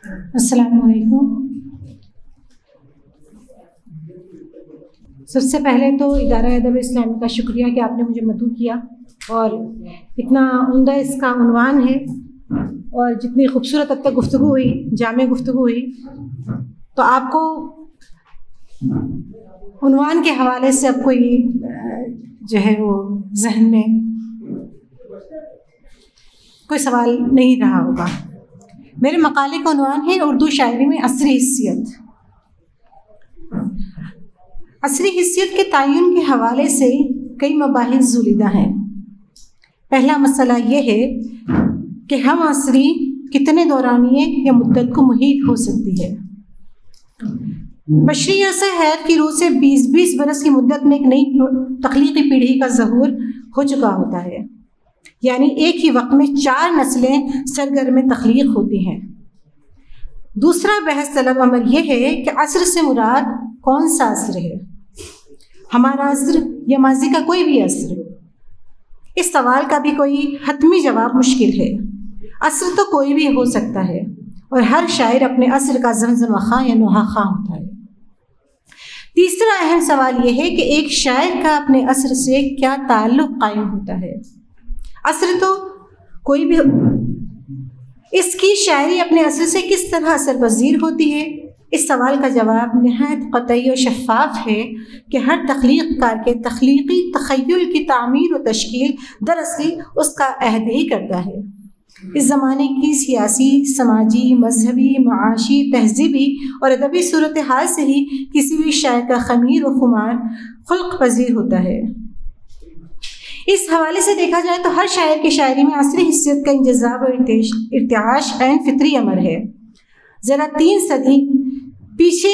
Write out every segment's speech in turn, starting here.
السلام علیکم۔ سب سے پہلے تو ادارہ ادب اسلامی کا شکریہ کہ آپ نے مجھے مدعو کیا، اور اتنا عمدہ اس کا عنوان ہے، اور جتنی خوبصورت اب تک گفتگو ہوئی، جامع گفتگو ہوئی، تو آپ کو عنوان کے حوالے سے اب کوئی جو ہے وہ ذہن میں کوئی سوال نہیں رہا ہوگا۔ میرے مقالے کا عنوان ہے اردو شاعری میں عصری حیثیت۔ عصری حیثیت کے تعین کے حوالے سے کئی مباحث زولیدہ ہیں۔ پہلا مسئلہ یہ ہے کہ ہم عصری کتنے دورانیے یا مدت کو محیط ہو سکتی ہے۔ بشری عرصہ حیات کی روح سے 20 برس کی مدت میں ایک نئی تخلیقی پیڑھی کا ظہور ہو چکا ہوتا ہے، یعنی ایک ہی وقت میں 4 نسلیں سرگرم تخلیق ہوتی ہیں۔ دوسرا بحث طلب امر یہ ہے کہ عصر سے مراد کون سا عصر ہے، ہمارا عصر یا ماضی کا کوئی بھی عصر؟ اس سوال کا بھی کوئی حتمی جواب مشکل ہے۔ عصر تو کوئی بھی ہو سکتا ہے، اور ہر شاعر اپنے عصر کا زمزمہ خواں یا نوحہ خواں ہوتا ہے۔ تیسرا اہم سوال یہ ہے کہ ایک شاعر کا اپنے عصر سے کیا تعلق قائم ہوتا ہے۔ عصر تو کوئی بھی، اس کی شاعری اپنے عصر سے کس طرح اثر پذیر ہوتی ہے؟ اس سوال کا جواب نہایت قطعی و شفاف ہے کہ ہر تخلیق کار کے تخلیقی تخیل کی تعمیر و تشکیل دراصل اس کا عہد ہی کرتا ہے۔ اس زمانے کی سیاسی، سماجی، مذہبی، معاشی، تہذیبی اور ادبی صورتحال سے ہی کسی بھی شاعر کا خمیر و خمار خلق پذیر ہوتا ہے۔ اس حوالے سے دیکھا جائے تو ہر شاعر کی شاعری میں عصری حیثیت کا انجذاب اور ارتعاش عین فطری امر ہے۔ ذرا 3 صدی پیچھے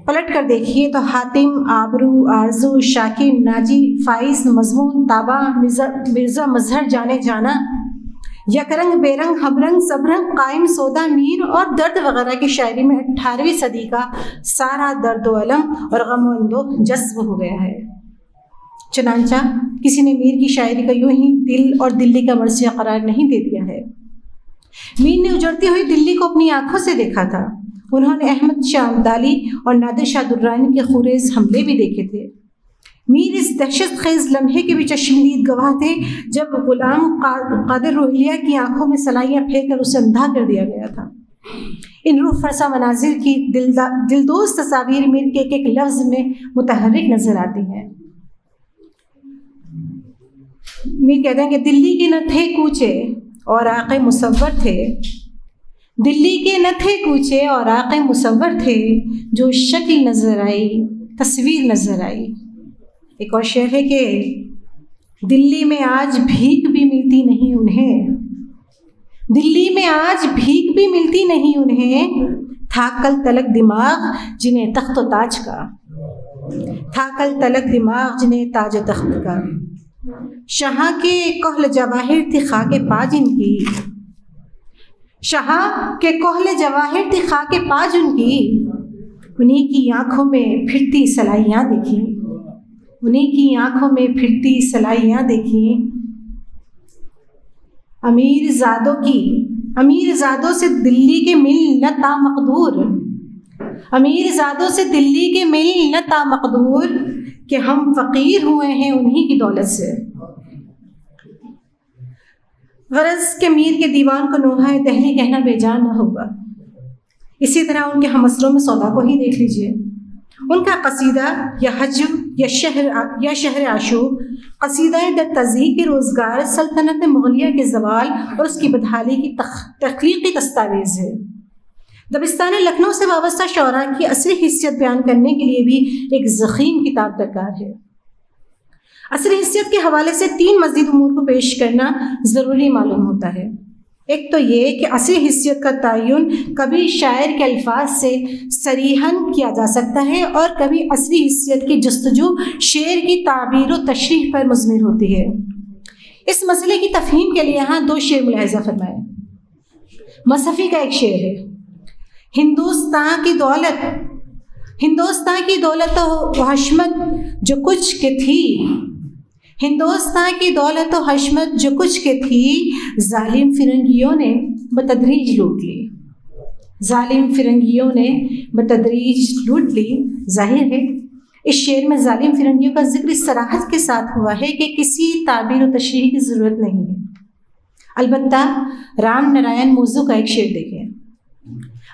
پلٹ کر دیکھیے تو حاتم، آبرو، آرزو، شاکر، ناجی، فائز، مضمون، تابع، مرزا مظہر جانے جانا، یکرنگ، بے رنگ، ہم رنگ، سب رنگ، قائم، سودا، میر اور درد وغیرہ کی شاعری میں 18ویں صدی کا سارا درد و علم اور غم و اندوہ جذب ہو گیا ہے۔ چنانچہ کسی نے میر کی شاعری کا یوں ہی دل اور دلی کا مرثیہ قرار نہیں دے دیا ہے۔ میر نے اجڑتی ہوئی دلی کو اپنی آنکھوں سے دیکھا تھا۔ انہوں نے احمد شاہ ابدالی اور نادر شاہ درانی کے خونریز حملے بھی دیکھے تھے۔ میر اس دہشت خیز لمحے کے بھی چشمدید گواہ تھے جب غلام قادر روہیلیہ کی آنکھوں میں سلائیاں پھیر کر اسے اندھا کر دیا گیا تھا۔ ان روح فرسا مناظر کی دلدوز تصاویر میر کے ایک ایک لفظ میں متحرک نظر آتی ہیں۔ میر کہتے ہیں کہ دلی کے نہ تھے کوچے اور آقے مصور تھے، دلی کے نہ تھے کوچے اور آقے مصور تھے، جو شکل نظر آئی تصویر نظر آئی۔ ایک اور شعر ہے کہ دلی میں آج بھیک بھی ملتی نہیں انہیں، دلی میں آج بھیک بھی ملتی نہیں انہیں، تھا کل تلک دماغ جنہیں تخت و تاج کا، تھا کل تلک دماغ جنہیں تاج و تخت کا، شہاں کے کحل جواہر تھی خاک پاج ان کی، شہاں کے کحل جواہر تھی خاک پاج ان کی، انہیں کی آنکھوں میں پھرتی سلائیاں دیکھیں، انہیں کی آنکھوں میں پھرتی سلائیاں دیکھیں، امیر زادوں سے دلی کے مل نہ تا مقدور، امیر زادوں سے دلی کے مل نہ تا مقدور، کہ ہم فقیر ہوئے ہیں انہی کی دولت سے۔ غرض کہ میر کے دیوان کو نوحہ دہلی کہنا بے جان نہ ہوگا۔ اسی طرح ان کے ہمعصروں میں سودا کو ہی دیکھ لیجئے، ان کا قصیدہ یا حجم یا شہر عاشور، قصیدہ در تضحیک روزگار سلطنت مغلیہ کے زوال اور اس کی بدحالی کی تخلیقی دستاویز ہے۔ دبستان لکھنؤ سے وابستہ شعراء کی عصری حیثیت بیان کرنے کے لیے بھی ایک ضخیم کتاب درکار ہے۔ عصری حیثیت کے حوالے سے 3 مزید امور کو پیش کرنا ضروری معلوم ہوتا ہے۔ ایک تو یہ کہ عصری حیثیت کا تعین کبھی شاعر کے الفاظ سے صریحاً کیا جا سکتا ہے، اور کبھی عصری حیثیت کی جستجو شعر کی تعبیر و تشریح پر مضمر ہوتی ہے۔ اس مسئلے کی تفہیم کے لیے یہاں 2 شعر ملاحظہ فرمائیں۔ مصحفی کا ایک شعر ہے، ہندوستان کی دولت و حشمت جو کچھ کے تھی، ہندوستان کی دولت و حشمت جو کچھ کے تھی، ظالم فرنگیوں نے بتدریج لوٹ لی۔ ظالم فرنگیوں نے بتدریج لوٹ لی۔ ظاہر ہے اس شعر میں ظالم فرنگیوں کا ذکر اس صراحت کے ساتھ ہوا ہے کہ کسی تعبیر و تشریح کی ضرورت نہیں ہے۔ البتہ رام نارائن موضوع کا ایک شعر دیکھیں۔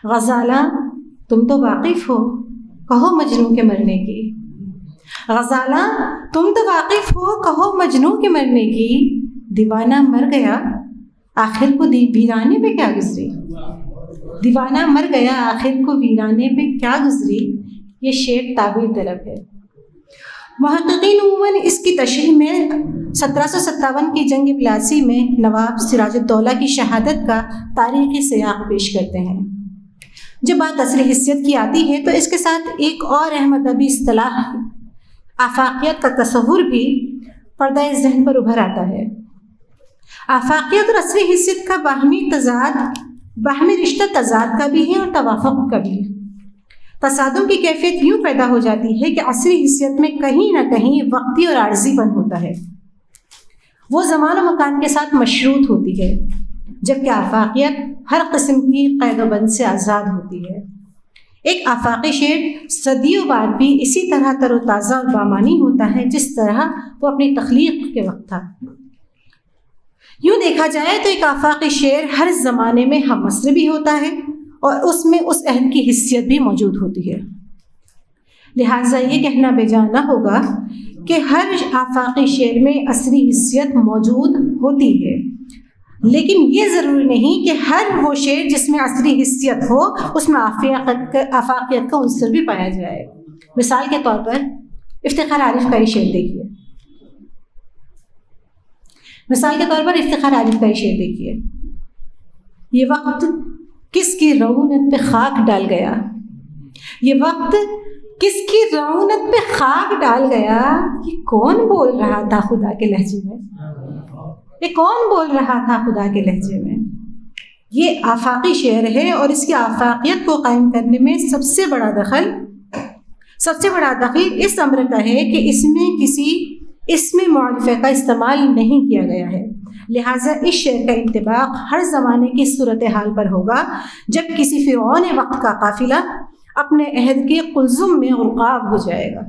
غزالہ تم تو واقف ہو کہو مجنوں کے مرنے کی، غزالہ تم تو واقف ہو کہو مجنوں کے مرنے کی، دیوانہ مر گیا آخر کو ویرانے پہ کیا گزری، دیوانہ مر گیا آخر کو ویرانے پہ کیا گزری۔ یہ شعر تعبیر طلب ہے۔ محققین عموماً اس کی تشریح میں 1757 کی جنگ پلاسی میں نواب سراج الدولہ کی شہادت کا تاریخی سیاق پیش کرتے ہیں۔ جب بات عصری حیثیت کی آتی ہے تو اس کے ساتھ ایک اور اہم ادبی اصطلاح آفاقیت کا تصور بھی پردہ ذہن پر ابھر آتا ہے۔ آفاقیت اور عصری حیثیت کا باہمی رشتہ تضاد کا بھی ہے اور توافق کا بھی۔ تصادم کی کیفیت یوں پیدا ہو جاتی ہے کہ عصری حیثیت میں کہیں نہ کہیں وقتی اور عارضی پن ہوتا ہے، وہ زمان و مکان کے ساتھ مشروط ہوتی ہے، جبکہ آفاقیت ہر قسم کی قید و بند سے آزاد ہوتی ہے۔ ایک آفاقی شعر صدیوں بعد بھی اسی طرح تر و تازہ اور بامانی ہوتا ہے جس طرح وہ اپنی تخلیق کے وقت تھا۔ یوں دیکھا جائے تو ایک آفاقی شعر ہر زمانے میں ہم عصر بھی ہوتا ہے اور اس میں اس عہد کی حیثیت بھی موجود ہوتی ہے۔ لہٰذا یہ کہنا بے جا نہ ہوگا کہ ہر آفاقی شعر میں عصری حیثیت موجود ہوتی ہے، لیکن یہ ضروری نہیں کہ ہر وہ شعر جس میں عصری حیثیت ہو اس میں آفاقیت کا عنصر بھی پایا جائے۔ مثال کے طور پر افتخار عارف کا یہ شعر دیکھیے، یہ وقت کس کی رعونت پہ خاک ڈال گیا، یہ وقت کس کی رعونت پہ خاک ڈال گیا، یہ کون بول رہا تھا خدا کے لہجے میں، یہ کون بول رہا تھا خدا کے لہجے میں۔ یہ آفاقی شعر ہے اور اس کی آفاقیت کو قائم کرنے میں سب سے بڑا دخل اس امر کا ہے کہ اس میں کسی اسم معرفہ کا استعمال نہیں کیا گیا ہے، لہٰذا اس شعر کا انطباق ہر زمانے کی صورتحال پر ہوگا جب کسی فرعون وقت کا قافلہ اپنے عہد کے قلزم میں غرقاب ہو جائے گا۔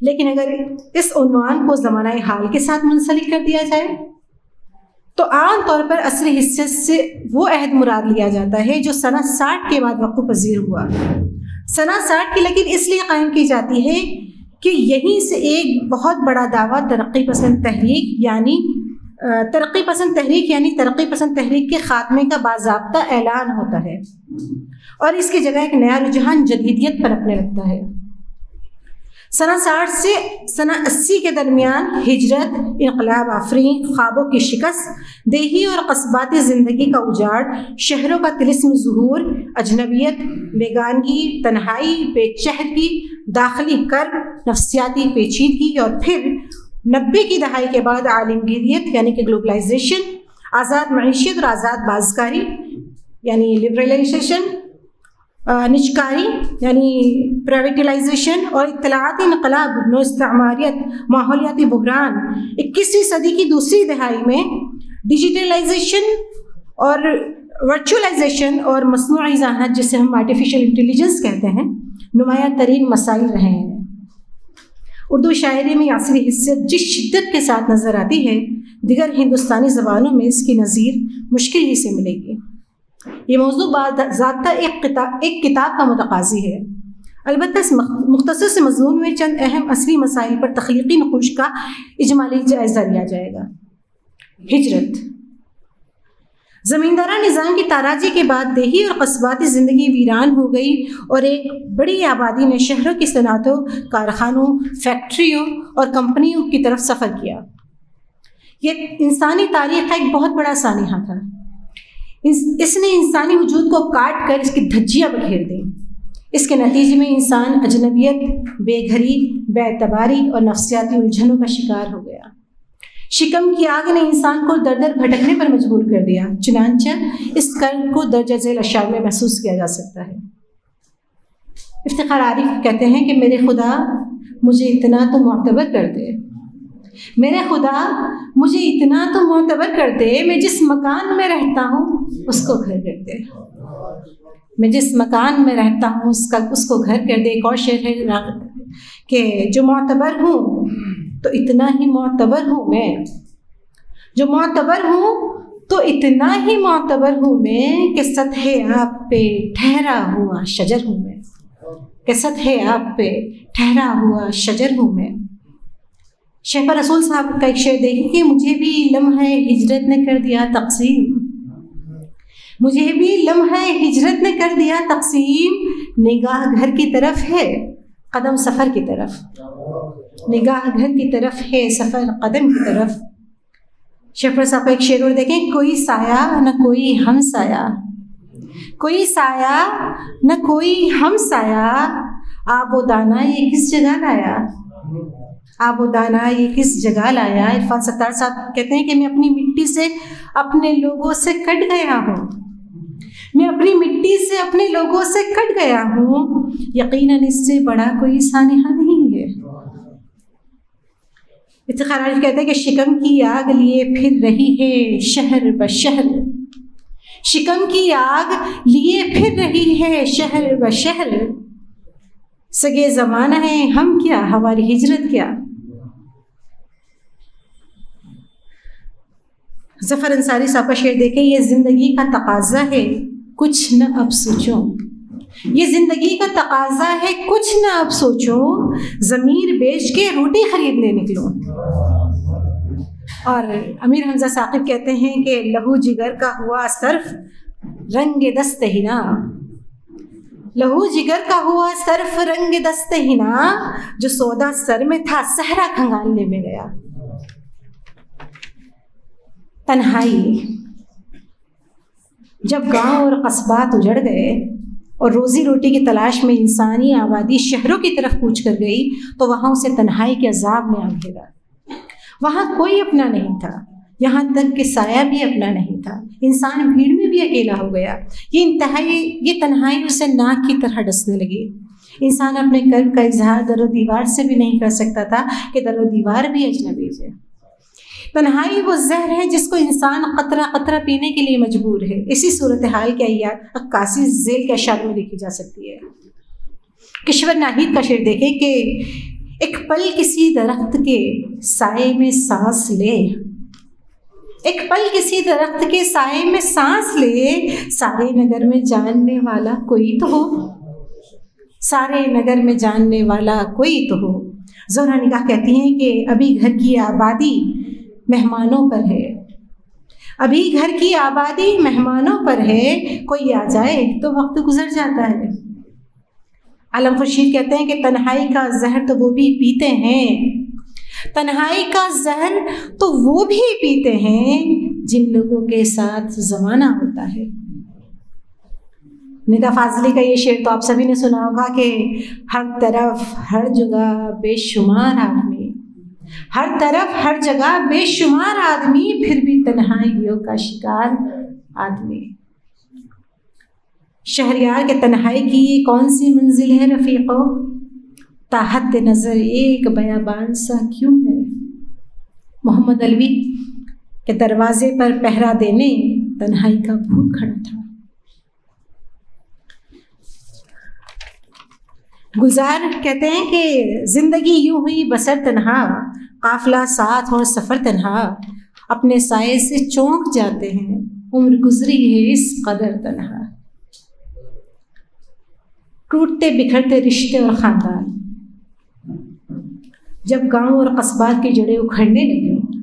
لیکن اگر اس عنوان کو زمانہ حال کے ساتھ منسلک کر دیا جائے تو عام طور پر عصری حیثیت سے وہ عہد مراد لیا جاتا ہے جو سنہ 60 کے بعد وقوع پذیر ہوا۔ سنہ 60 کی لیکن اس لیے قائم کی جاتی ہے کہ یہیں سے ایک بہت بڑا دعویٰ ترقی پسند تحریک یعنی ترقی پسند تحریک کے خاتمے کا باضابطہ اعلان ہوتا ہے اور اس کی جگہ ایک نیا رجحان جدیدیت پنپنے لگتا ہے۔ سنہ 60 سے سنہ 80 کے درمیان ہجرت، انقلاب آفرین، خوابوں کی شکست، دیہی اور قصباتی زندگی کا اجاڑ، شہروں کا طلسم ظہور، اجنبیت، بیگانگی، تنہائی، بے چہرگی، داخلی کرب، نفسیاتی پیچیدگی اور پھر 90 کی دہائی کے بعد عالمگیریت یعنی کہ گلوبلائزیشن، آزاد معیشت اور آزاد بازکاری یعنی لبرلائزیشن، نجکاری یعنی پرائیویٹلائزیشن اور اطلاعاتی انقلاب، نو استعماریت، ماحولیاتی بحران، 21ویں صدی کی دوسری دہائی میں ڈیجیٹلائزیشن اور ورچوئلائزیشن اور مصنوعی ذہانت جسے ہم آرٹیفیشل انٹیلیجنس کہتے ہیں نمایاں ترین مسائل رہے ہیں۔ اردو شاعری میں عصری حیثیت جس شدت کے ساتھ نظر آتی ہے دیگر ہندوستانی زبانوں میں اس کی نظیر مشکل ہی سے ملے گی۔ یہ موضوع باضابطہ ایک کتاب کا متقاضی ہے، البتہ اس مختصر سے مضمون میں چند اہم عصری مسائل پر تخلیقی نقوش کا اجمالی جائزہ لیا جائے گا۔ ہجرت، زمیندارہ نظام کی تاراجی کے بعد دیہی اور قصباتی زندگی ویران ہو گئی اور ایک بڑی آبادی نے شہروں کی صنعتوں، کارخانوں، فیکٹریوں اور کمپنیوں کی طرف سفر کیا۔ یہ انسانی تاریخ کا ایک بہت بڑا سانحہ تھا۔ اس نے انسانی وجود کو کاٹ کر اس کی دھجیاں بکھیر دیں۔ اس کے نتیجے میں انسان اجنبیت، بے گھری، بے اعتباری اور نفسیاتی الجھنوں کا شکار ہو گیا۔ شکم کی آگ نے انسان کو در در بھٹکنے پر مجبور کر دیا، چنانچہ اس کرب کو درجہ ذیل اشعار میں محسوس کیا جا سکتا ہے۔ افتخار عارف کہتے ہیں کہ میرے خدا مجھے اتنا تو معتبر کر دے، میرے خدا مجھے اتنا تو معتبر کر دے، میں جس مکان میں رہتا ہوں اس کو گھر کر دے۔ میں جس مکان میں رہتا ہوں اس کو گھر کر دے۔ ایک اور شعر ہے کہ جو معتبر ہوں تو اتنا ہی معتبر ہوں میں، جو معتبر ہوں تو اتنا ہی معتبر ہوں میں کہ سطح آپ پہ ٹھہرا ہوا شجر ہوں میں، کہ سطح آپ پہ ٹھہرا ہوا شجر ہوں میں۔ شہبہ رسول صاحب کا ایک شعر دیکھیں کہ مجھے بھی لمحہ ہجرت نے کر دیا تقسیم، مجھے بھی لمحہ ہجرت نے کر دیا تقسیم، نگاہ گھر کی طرف ہے قدم سفر کی طرف، نگاہ گھر کی طرف ہے سفر قدم کی طرف۔ شہبہ صاحب کا ایک شعر اور دیکھیں، کوئی سایہ نہ کوئی ہم سایہ، کوئی سایہ نہ کوئی ہم سایہ، آب و دانہ یہ کس جگہ لایا، آب و دانہ یہ کس جگہ لایا۔ عرفان ستار صاحب کہتے ہیں کہ میں اپنی مٹی سے اپنے لوگوں سے کٹ گیا ہوں، میں اپنی مٹی سے اپنے لوگوں سے کٹ گیا ہوں، یقیناً اس سے بڑا کوئی سانحہ نہیں ہے۔ افتخار عارف کہتے ہیں کہ شکم کی آگ لیے پھر رہی ہے شہر بشہر، شکم کی آگ لیے پھر رہی ہے شہر بشہر، سگے زمانہ ہے ہم کیا ہماری ہجرت کیا۔ ظفر انصاری صاحب کا شعر دیکھیں، یہ زندگی کا تقاضا ہے کچھ نہ اب سوچوں، یہ زندگی کا تقاضا ہے کچھ نہ اب سوچوں، ضمیر بیچ کے روٹی خریدنے نکلوں۔ اور امیر حمزہ ثاقب کہتے ہیں کہ لہو جگر کا ہوا صرف رنگ دست ہنا، لہو جگر کا ہوا صرف رنگ دست ہنا، جو سودا سر میں تھا صحرا کھنگالنے میں گیا۔ تنہائی، جب گاؤں اور قصبات اجڑ گئے اور روزی روٹی کی تلاش میں انسانی آبادی شہروں کی طرف کوچ کر گئی تو وہاں اسے تنہائی کے عذاب نے آ گھیرا۔ وہاں کوئی اپنا نہیں تھا، یہاں تک کہ سایہ بھی اپنا نہیں تھا، انسان بھیڑ میں بھی اکیلا ہو گیا۔ یہ تنہائی اسے ناک کی طرح ڈسنے لگی۔ انسان اپنے کرب کا اظہار در و دیوار سے بھی نہیں کر سکتا تھا کہ در و دیوار بھی اجنبی ہے۔ تنہائی وہ زہر ہے جس کو انسان قطرہ قطرہ پینے کے لیے مجبور ہے۔ اسی صورتحال کے عکاسی ذیل کے اشعار میں دیکھی جا سکتی ہے۔ کشور ناہید کا شعر دیکھیں کہ ایک پل کسی درخت کے سائے میں سانس لے، ایک پل کسی درخت کے سائے میں سانس لے، سارے نگر میں جاننے والا کوئی تو ہو، سارے نگر میں جاننے والا کوئی تو ہو۔ زہرا نگاہ کہتی ہیں کہ ابھی گھر کی آبادی مہمانوں پر ہے، ابھی گھر کی آبادی مہمانوں پر ہے، کوئی آ جائے تو وقت گزر جاتا ہے۔ علم خورشید کہتے ہیں کہ تنہائی کا زہر تو وہ بھی پیتے ہیں، تنہائی کا زہر تو وہ بھی پیتے ہیں جن لوگوں کے ساتھ زمانہ ہوتا ہے۔ ندا فاضلی کا یہ شعر تو آپ سبھی نے سنا ہوگا کہ ہر طرف ہر جگہ بے شمار آدمی، ہر طرف ہر جگہ بے شمار آدمی، پھر بھی تنہائیوں کا شکار آدمی۔ شہریار کے تنہائی کی یہ کون سی منزل ہے رفیقو، تاحت نظر ایک بیابان سا کیوں ہے۔ محمد علوی کے دروازے پر پہرا دینے تنہائی کا بھوت کھڑا تھا۔ گلزار کہتے ہیں کہ زندگی یوں ہوئی بسر تنہا، قافلہ ساتھ اور سفر تنہا، اپنے سائے سے چونک جاتے ہیں، عمر گزری ہے اس قدر تنہا۔ ٹوٹتے بکھرتے رشتے اور خاندان، جب گاؤں اور قصبات کی جڑیں اکھڑنے لگیں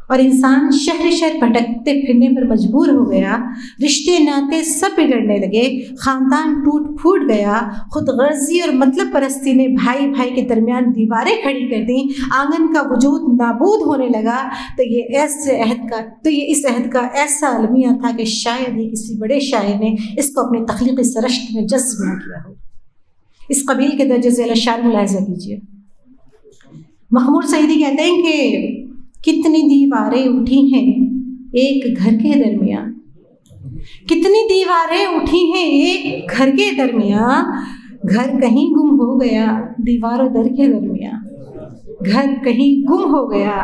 اور انسان شہر شہر بھٹکتے پھرنے پر مجبور ہو گیا، رشتے ناطے سب بگڑنے لگے، خاندان ٹوٹ پھوٹ گیا، خود غرضی اور مطلب پرستی نے بھائی بھائی کے درمیان دیواریں کھڑی کر دیں، آنگن کا وجود نابود ہونے لگا۔ تو یہ اس عہد کا ایسا المیہ تھا کہ شاید ہی کسی بڑے شاعر نے اس کو اپنی تخلیقی سرشت میں جذب نہ کیا ہو۔ اس قبیل کے درج ذیل اشعار ملاحظہ کیجیے۔ محمود سعیدی کہتے ہیں کہ کتنی دیواریں اٹھی ہیں ایک گھر کے درمیان، کتنی دیواریں اٹھی ہیں ایک گھر کے درمیان، گھر کہیں گم ہو گیا دیوار و در کے درمیان، گھر کہیں گم ہو گیا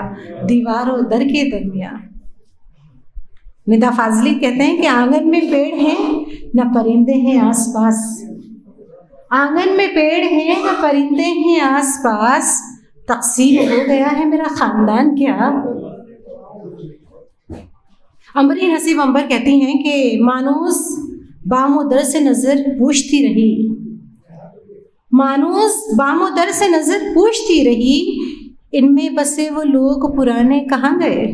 دیوار و در کے درمیان۔ ندا فاضلی کہتے ہیں کہ آنگن میں پیڑ ہیں نہ پرندے ہیں آس پاس، آنگن میں پیڑ ہیں نہ پرندے ہیں آس پاس، تقسیم ہو گیا ہے میرا خاندان کیا۔ امبرین حسیب امبر کہتی ہیں کہ مانوس بام و در سے نظر پوچھتی رہی، مانوس بام و در سے نظر پوچھتی رہی، ان میں بسے وہ لوگ پرانے کہاں گئے،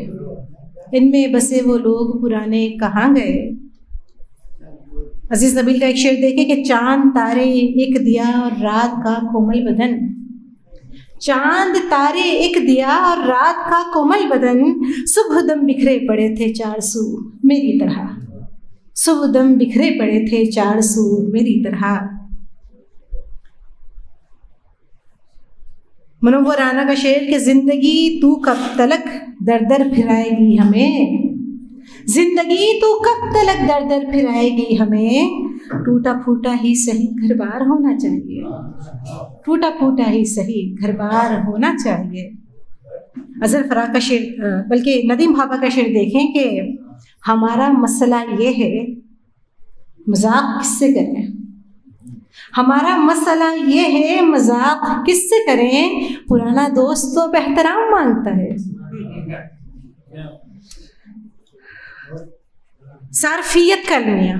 ان میں بسے وہ لوگ پرانے کہاں گئے۔ عزیز نبیل کا ایک شعر دیکھیں کہ چاند تارے ایک دیا اور رات کا کومل بدن، چاند تارے ایک دیا اور رات کا کومل بدن، صبح دم بکھرے پڑے تھے چار سو میری طرح، صبح دم بکھرے پڑے تھے چار سو میری طرح۔ منور رانا کا شعر کہ زندگی تو کب تلک در در پھرائے گی ہمیں، زندگی تو کب تلک در در پھرائے گی ہمیں، ٹوٹا پھوٹا ہی صحیح گھر بار ہونا چاہیے، ٹوٹا پھوٹا ہی صحیح گھر بار ہونا چاہیے۔ اظہر فراق کا شعر بلکہ ندیم بھابا کا شعر دیکھیں کہ ہمارا مسئلہ یہ ہے مذاق کس سے کریں، ہمارا مسئلہ یہ ہے مذاق کس سے کریں، پرانا دوست تو احترام مانگتا ہے۔ صارفیت کا المیہ،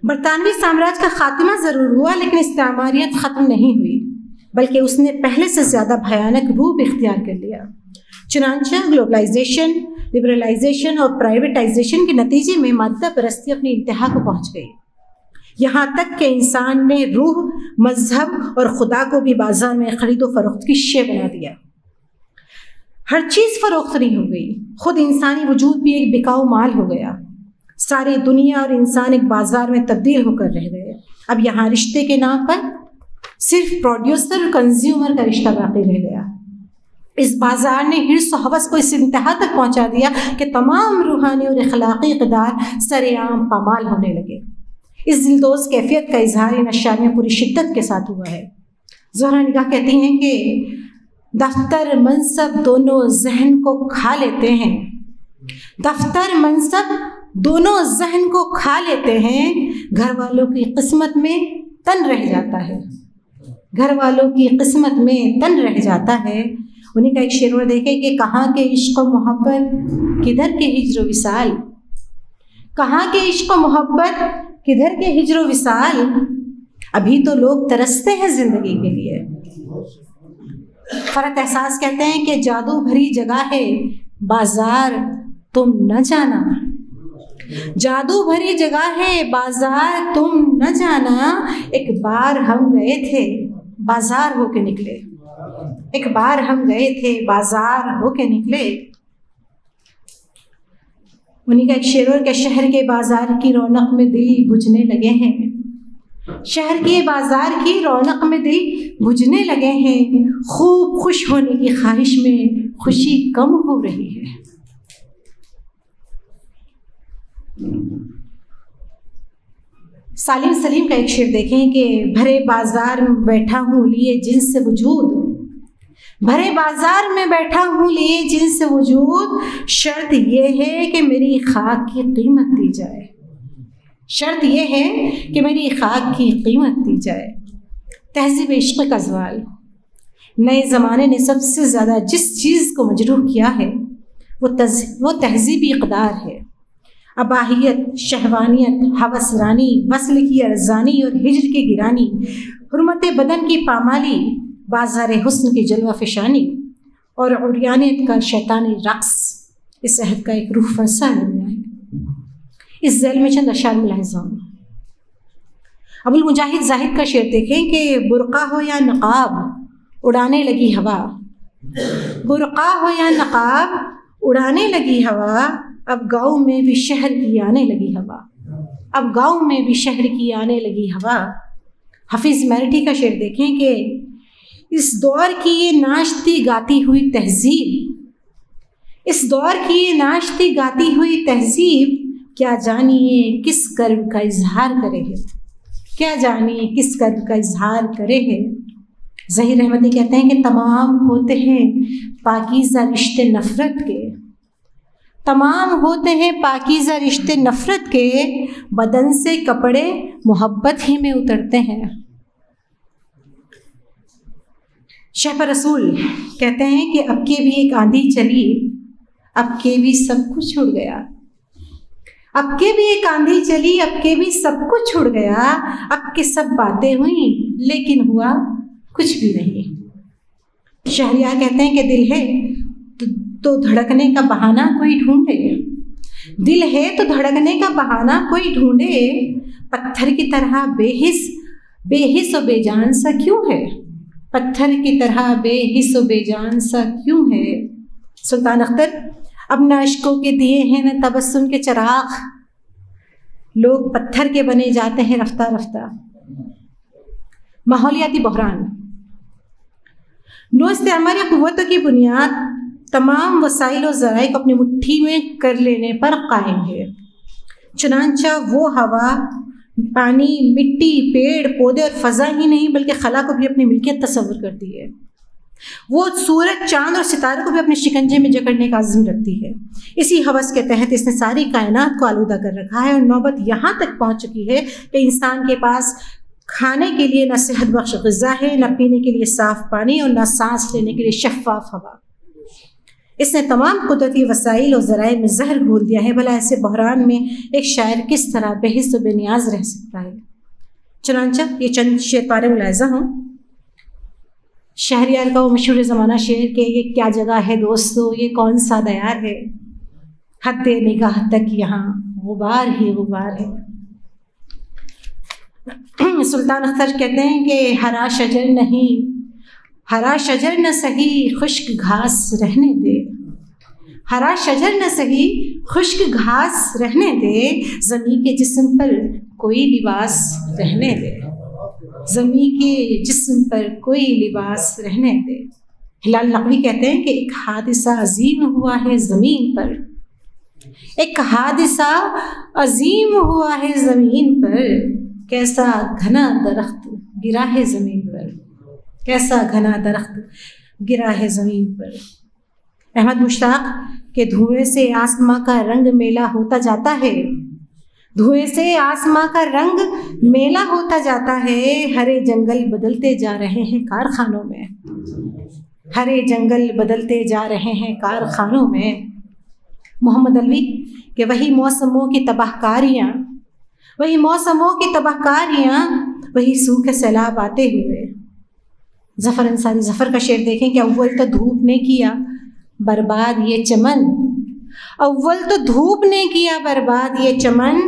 برطانوی سامراج کا خاتمہ ضرور ہوا لیکن استعماریت ختم نہیں ہوئی، بلکہ اس نے پہلے سے زیادہ بھیانک روپ اختیار کر لیا۔ چنانچہ گلوبلائزیشن، لبرلائزیشن اور پرائیویٹائزیشن کے نتیجے میں مادہ پرستی اپنی انتہا کو پہنچ گئی، یہاں تک کہ انسان نے روح، مذہب اور خدا کو بھی بازار میں خرید و فروخت کی شے بنا دیا۔ ہر چیز فروخت نہیں ہو گئی، خود انسانی وجود بھی ایک بکاؤ مال ہو گیا، ساری دنیا اور انسان ایک بازار میں تبدیل ہو کر رہ گئے۔ اب یہاں رشتے کے نام پر صرف پروڈیوسر اور کنزیومر کا رشتہ باقی رہ گیا۔ اس بازار نے حرص و ہوس کو اس انتہا تک پہنچا دیا کہ تمام روحانی اور اخلاقی اقدار سر عام پامال ہونے لگے۔ اس دلدوز کیفیت کا اظہار ان اشعار میں پوری شدت کے ساتھ ہوا ہے۔ زہرا نگاہ کہتی ہیں کہ دفتر منصب دونوں ذہن کو کھا لیتے ہیں، دفتر منصب دونوں ذہن کو کھا لیتے ہیں، گھر والوں کی قسمت میں تن رہ جاتا ہے، گھر والوں کی قسمت میں تن رہ جاتا ہے۔ انہیں کا ایک شعر اور دیکھے کہ کہاں کے عشق و محبت کدھر کے ہجر و وصال، کہاں کے عشق و محبت کدھر کے ہجر و وصال، ابھی تو لوگ ترستے ہیں زندگی کے لیے۔ فرت احساس کہتے ہیں کہ جادو بھری جگہ ہے بازار تم نہ جانا، جادو بھری جگہ ہے بازار تم نہ جانا، ایک بار ہم گئے تھے بازار ہو کے نکلے، ایک بار ہم گئے تھے بازار ہو کے نکلے۔ انہیں کا ایک شعر اور کہ شہر کے بازار کی رونق میں دل بجھنے لگے ہیں، شہر کے بازار کی رونق میں دل بجھنے لگے ہیں، خوب خوش ہونے کی خواہش میں خوشی کم ہو رہی ہے۔ سالم سلیم کا ایک شعر دیکھیں کہ بھرے بازار میں بیٹھا ہوں لیے جنس سے وجود، بھرے بازار میں بیٹھا ہوں لیے جنس سے وجود، شرط یہ ہے کہ میری خاک کی قیمت دی جائے، شرط یہ ہے کہ میری خاک کی قیمت دی جائے۔ تہذیب عشق کا زوال، نئے زمانے نے سب سے زیادہ جس چیز کو مجروح کیا ہے وہ تہذیبی اقدار ہے۔ اباہیت، شہوانیت، ہوس رانی، وصل کی ارزانی اور ہجر کی گرانی، حرمت بدن کی پامالی، بازار حسن کی جلوہ فشانی اور عریانیت کا شیطانی رقص اس عہد کا ایک روح فرسا نمونہ ہے۔ اس ذیل میں چند اشعار ملاحظہ ہوں۔ ابو المجاہد زاہد کا شعر دیکھیں کہ برقع ہو یا نقاب اڑانے لگی ہوا، برقع ہو یا نقاب اڑانے لگی ہوا، اب گاؤں میں بھی شہر کی آنے لگی ہوا، اب گاؤں میں بھی شہر کی آنے لگی ہوا۔ حفیظ میرٹھی کا شعر دیکھیں کہ اس دور کی یہ ناشتی گاتی ہوئی تہذیب، اس دور کی یہ ناشتی گاتی ہوئی تہذیب، کیا جانیے کس کرب کا اظہار کرے ہے، کیا جانیے کس کرب کا اظہار کرے ہے۔ ظہیر احمدی کہتے ہیں کہ تمام ہوتے ہیں پاکیزہ رشتے نفرت کے، تمام ہوتے ہیں پاکیزہ رشتے نفرت کے، بدن سے کپڑے محبت ہی میں اترتے ہیں۔ شہب رسول کہتے ہیں کہ اب کے بھی ایک آندھی چلی، اب کے بھی سب کچھ چھوڑ گیا۔ اب کے بھی ایک آندھی چلی، اب کے بھی سب کچھ چھوڑ گیا، اب کے سب باتیں ہوئیں لیکن ہوا کچھ بھی نہیں۔ شہریار کہتے ہیں کہ دل ہے تو دھڑکنے کا بہانہ کوئی ڈھونڈے، دل ہے تو دھڑکنے کا بہانہ کوئی ڈھونڈے، پتھر کی طرح بے حس و بے جان سا کیوں ہے، پتھر کی طرح بے حس و بے جان سا کیوں ہے۔ سلطان اختر اب نہ اشکوں کے دیے ہیں نہ تبسم کے چراغ، لوگ پتھر کے بنے جاتے ہیں رفتہ رفتہ۔ ماحولیاتی بحران، نو استعماری قوتوں کی بنیاد تمام وسائل و ذرائع کو اپنی مٹھی میں کر لینے پر قائم ہے، چنانچہ وہ ہوا، پانی، مٹی، پیڑ پودے اور فضا ہی نہیں بلکہ خلا کو بھی اپنی ملکیت تصور کرتی ہے، وہ سورج، چاند اور ستاروں کو بھی اپنے شکنجے میں جکڑنے کا عزم رکھتی ہے۔ اسی ہوس کے تحت اس نے ساری کائنات کو آلودہ کر رکھا ہے، اور نوبت یہاں تک پہنچ چکی ہے کہ انسان کے پاس کھانے کے لیے نہ صحت بخش غذا ہے، نہ پینے کے لیے صاف پانی، اور نہ سانس لینے کے لیے شفاف ہوا۔ اس نے تمام قدرتی وسائل اور ذرائع میں زہر گھول دیا ہے، بھلا ایسے بحران میں ایک شاعر کس طرح بے حس و بے نیاز رہ سکتا ہے۔ چنانچہ یہ چند شعر پارے ملاحظہ ہوں۔ شہریار کا وہ مشہور زمانہ شعر کہ یہ کیا جگہ ہے دوستو، یہ کون سا دیار ہے، حد نگاہ تک یہاں غبار ہی غبار ہے۔ سلطان اختر کہتے ہیں کہ ہرا شجر نہیں، ہرا شجر نہ سہی خشک گھاس رہنے دے، ہرا شجر نہ سہی خشک گھاس رہنے دے، زمیں کے جسم پر کوئی لباس رہنے دے، زمیں کے جسم پر کوئی لباس رہنے دے۔ ہلال نقوی کہتے ہیں کہ ایک حادثہ عظیم ہوا ہے زمین پر، ایک حادثہ عظیم ہوا ہے زمین پر، کیسا گھنا درخت گرا ہے زمین پر، کیسا گھنا درخت گرا ہے زمین پر۔ احمد مشتاق کہ دھوئیں سے آسماں کا رنگ میلا ہوتا جاتا ہے، دھوئیں سے آسماں کا رنگ میلا ہوتا جاتا ہے، ہرے جنگل بدلتے جا رہے ہیں کارخانوں میں، ہرے جنگل بدلتے جا رہے ہیں کارخانوں میں۔ محمد علوی کہ وہی موسموں کی تباہ کاریاں، وہی موسموں کی تباہ کاریاں، وہی سوکھ سیلاب آتے ہوئے۔ ظفر انصاری ظفر کا شعر دیکھیں کہ اول تو دھوپ نے کیا برباد یہ چمن، اول تو دھوپ نے کیا برباد یہ چمن،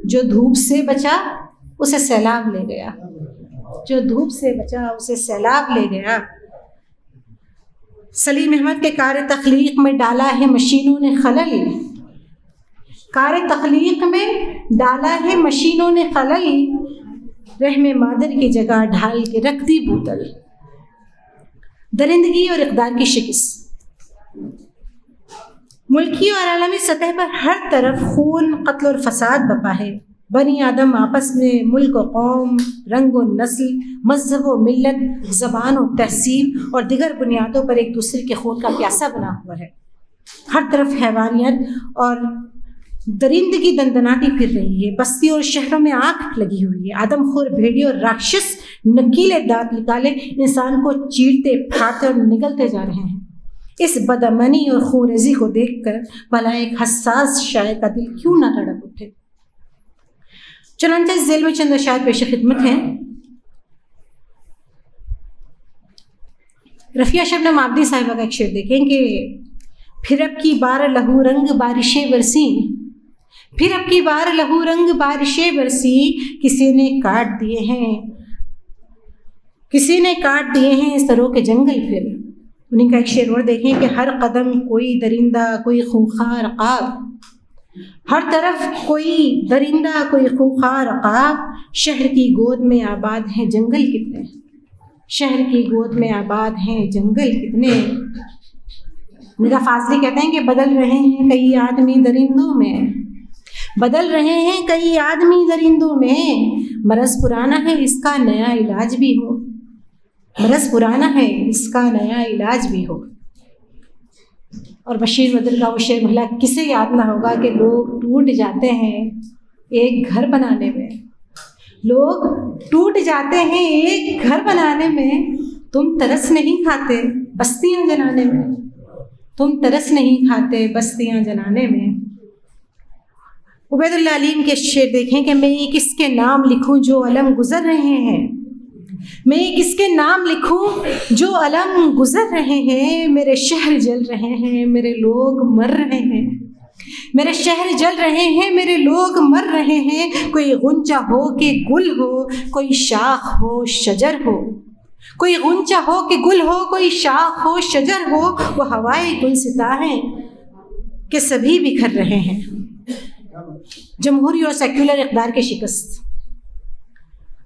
جو دھوپ سے بچا اسے سیلاب لے گیا، جو دھوپ سے بچا اسے سیلاب لے گیا۔ سلیم احمد کے کار تخلیق میں ڈالا ہے مشینوں نے خلل، کار تخلیق میں ڈالا ہے مشینوں نے خلل، رحم مادر کی جگہ ڈھال کے رکھ دی بوتل۔ درندگی اور اقدار کی شکست، ملکی اور عالمی سطح پر ہر طرف خون، قتل اور فساد بپا ہے۔ بنی آدم آپس میں ملک و قوم، رنگ و نسل، مذہب و ملت، زبان و تہذیب اور دیگر بنیادوں پر ایک دوسرے کے خون کا پیاسا بنا ہوا ہے۔ ہر طرف حیوانیت اور درندگی دندناتی پھر رہی ہے، بستیوں اور شہروں میں آگ لگی ہوئی ہے، آدم خور بھیڑیے اور راکشس نکیلے دانت نکالے انسان کو چیرتے پھاڑتے اور نگلتے جا رہے ہیں۔ اس بدامنی اور خونریزی کو دیکھ کر بھلا ایک حساس شاعر کا دل کیوں نہ تڑپ اٹھے۔ چنانچہ اس ذیل میں چند اشعار پیش خدمت ہیں۔ رفیہ شبنم عابدی صاحبہ کا ایک شعر دیکھیں کہ پھر اب کی بار لہو رنگ بارشیں برسی، پھر اب کی بار لہو رنگ بارشیں برسی، کسی نے کاٹ دیے ہیں، کسی نے کاٹ دیے ہیں سروں کے جنگل پھر۔ انہیں کا ایک شعر اور دیکھیں کہ ہر قدم کوئی درندہ کوئی خونخوار عقاب، ہر طرف کوئی درندہ کوئی خونخوار عقاب، شہر کی گود میں آباد ہیں جنگل کتنے، شہر کی گود میں آباد ہیں جنگل کتنے۔ میرا فاضلی کہتے ہیں کہ بدل رہے ہیں کئی آدمی درندوں میں، بدل رہے ہیں کئی آدمی درندوں میں، مرض پرانا ہے اس کا نیا علاج بھی ہو، مرض پرانا ہے اس کا نیا علاج بھی ہو۔ اور بشیر بدر کا وہ شعر بھلا کسے یاد نہ ہوگا کہ لوگ ٹوٹ جاتے ہیں ایک گھر بنانے میں، لوگ ٹوٹ جاتے ہیں ایک گھر بنانے میں، تم ترس نہیں کھاتے بستیاں جلانے میں، تم ترس نہیں کھاتے بستیاں جلانے میں۔ عبید اللہ علیم کے شعر دیکھیں کہ میں یہ کس کے نام لکھوں جو علم گزر رہے ہیں، میں یہ کس کے نام لکھوں جو علم گزر رہے ہیں، میرے شہر جل رہے ہیں میرے لوگ مر رہے ہیں، میرے شہر جل رہے ہیں میرے لوگ مر رہے ہیں، کوئی غنچہ ہو کہ گل ہو، کوئی شاخ ہو شجر ہو، کوئی غنچہ ہو کہ گل ہو، کوئی شاخ ہو شجر ہو، وہ ہوائے گلستاں ہیں کہ سبھی بکھر رہے ہیں۔ جمہوری اور سیکولر اقدار کی شکست،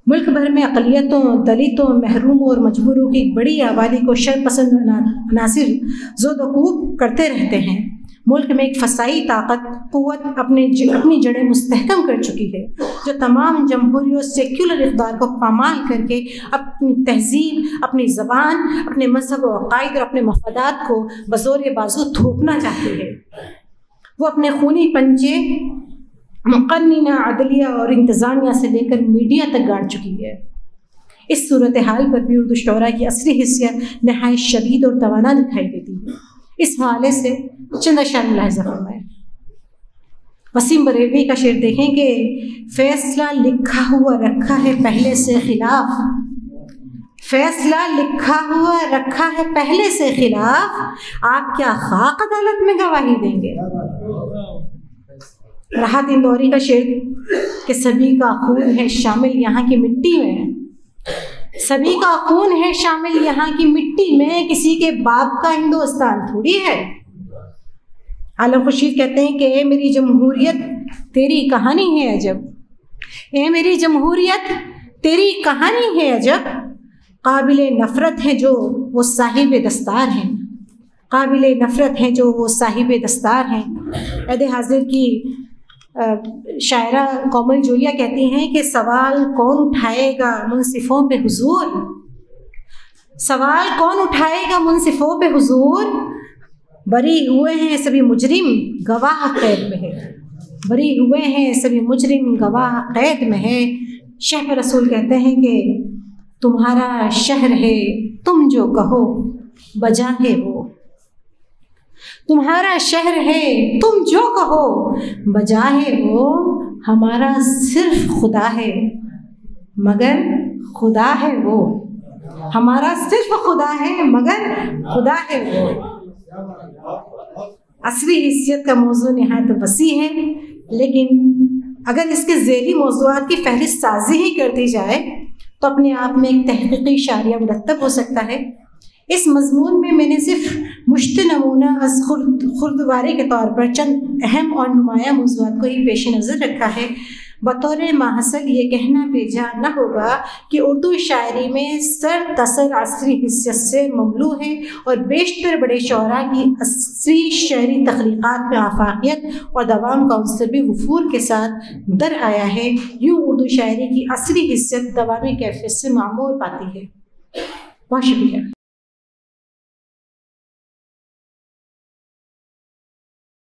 ملک بھر میں اقلیتوں، دلتوں، محروموں اور مجبوروں کی ایک بڑی آبادی کو شر پسند عناصر زود و کوب کرتے رہتے ہیں۔ ملک میں ایک فسائی طاقت قوت اپنی جڑیں مستحکم کر چکی ہے، جو تمام جمہوری اور سیکولر اقدار کو پامال کر کے اپنی تہذیب، اپنی زبان، اپنے مذہب و عقائد اور اپنے مفادات کو بزور بازو تھوپنا چاہتی ہے۔ وہ اپنے خونی پنجے مقننہ، عدلیہ اور انتظامیہ سے لے کر میڈیا تک گاڑ چکی ہے۔ اس صورتحال پر بھی اردو شعراء کی اصلی حیثیت نہایت شدید اور توانا دکھائی دیتی ہے۔ اس حوالے سے چند اشعار ملاحظہ فرمائیں۔ وسیم بریلوی کا شعر دیکھیں کہ فیصلہ لکھا ہوا رکھا ہے پہلے سے خلاف، فیصلہ لکھا ہوا رکھا ہے پہلے سے خلاف، آپ کیا خاک عدالت میں گواہی دیں گے۔ راحت اندوری کا شعر کہ سبھی کا خون ہے شامل یہاں کی مٹی میں، سبھی کا خون ہے شامل یہاں کی مٹی میں، کسی کے باپ کا ہندوستان تھوڑی ہے۔ عالم خورشید کہتے ہیں کہ اے میری جمہوریت تیری کہانی ہے عجب، اے میری جمہوریت تیری کہانی ہے عجب، قابل نفرت ہے جو وہ صاحب دستار ہیں، قابل نفرت ہے جو وہ صاحب دستار ہیں۔ عہد حاضر کی شاعرہ کومل جویا کہتی ہیں کہ سوال کون اٹھائے گا منصفوں پہ حضور، سوال کون اٹھائے گا منصفوں پہ حضور، بری ہوئے ہیں سبھی مجرم گواہ قید میں ہے، بری ہوئے ہیں سبھی مجرم گواہ قید میں ہے۔ شہ رسول کہتے ہیں کہ تمہارا شہر ہے تم جو کہو بجا ہے وہ، تمہارا شہر ہے تم جو کہو بجا ہے وہ، ہمارا صرف خدا ہے مگر خدا ہے وہ، ہمارا صرف خدا ہے مگر خدا ہے وہ۔ عصری حیثیت کا موضوع نہایت وسیع ہے، لیکن اگر اس کے ذیلی موضوعات کی فہرست سازی ہی کر دی جائے تو اپنے آپ میں ایک تحقیقی اشاریہ مرتب ہو سکتا ہے۔ اس مضمون میں میں نے صرف مشت نمونہ از خردواری کے طور پر چند اہم اور نمایاں موضوعات کو ہی پیش نظر رکھا ہے۔ بطور ماحصل یہ کہنا بیجا نہ ہوگا کہ اردو شاعری میں سر تسر عصری حیثیت سے مملو ہے اور بیشتر بڑے شعراء کی عصری شعری تخلیقات میں آفاقیت اور دوام کا عنصر بھی وفور کے ساتھ در آیا ہے۔ یوں اردو شاعری کی عصری حیثیت دوامی کیفیت سے معمور پاتی ہے۔ بہت شکریہ۔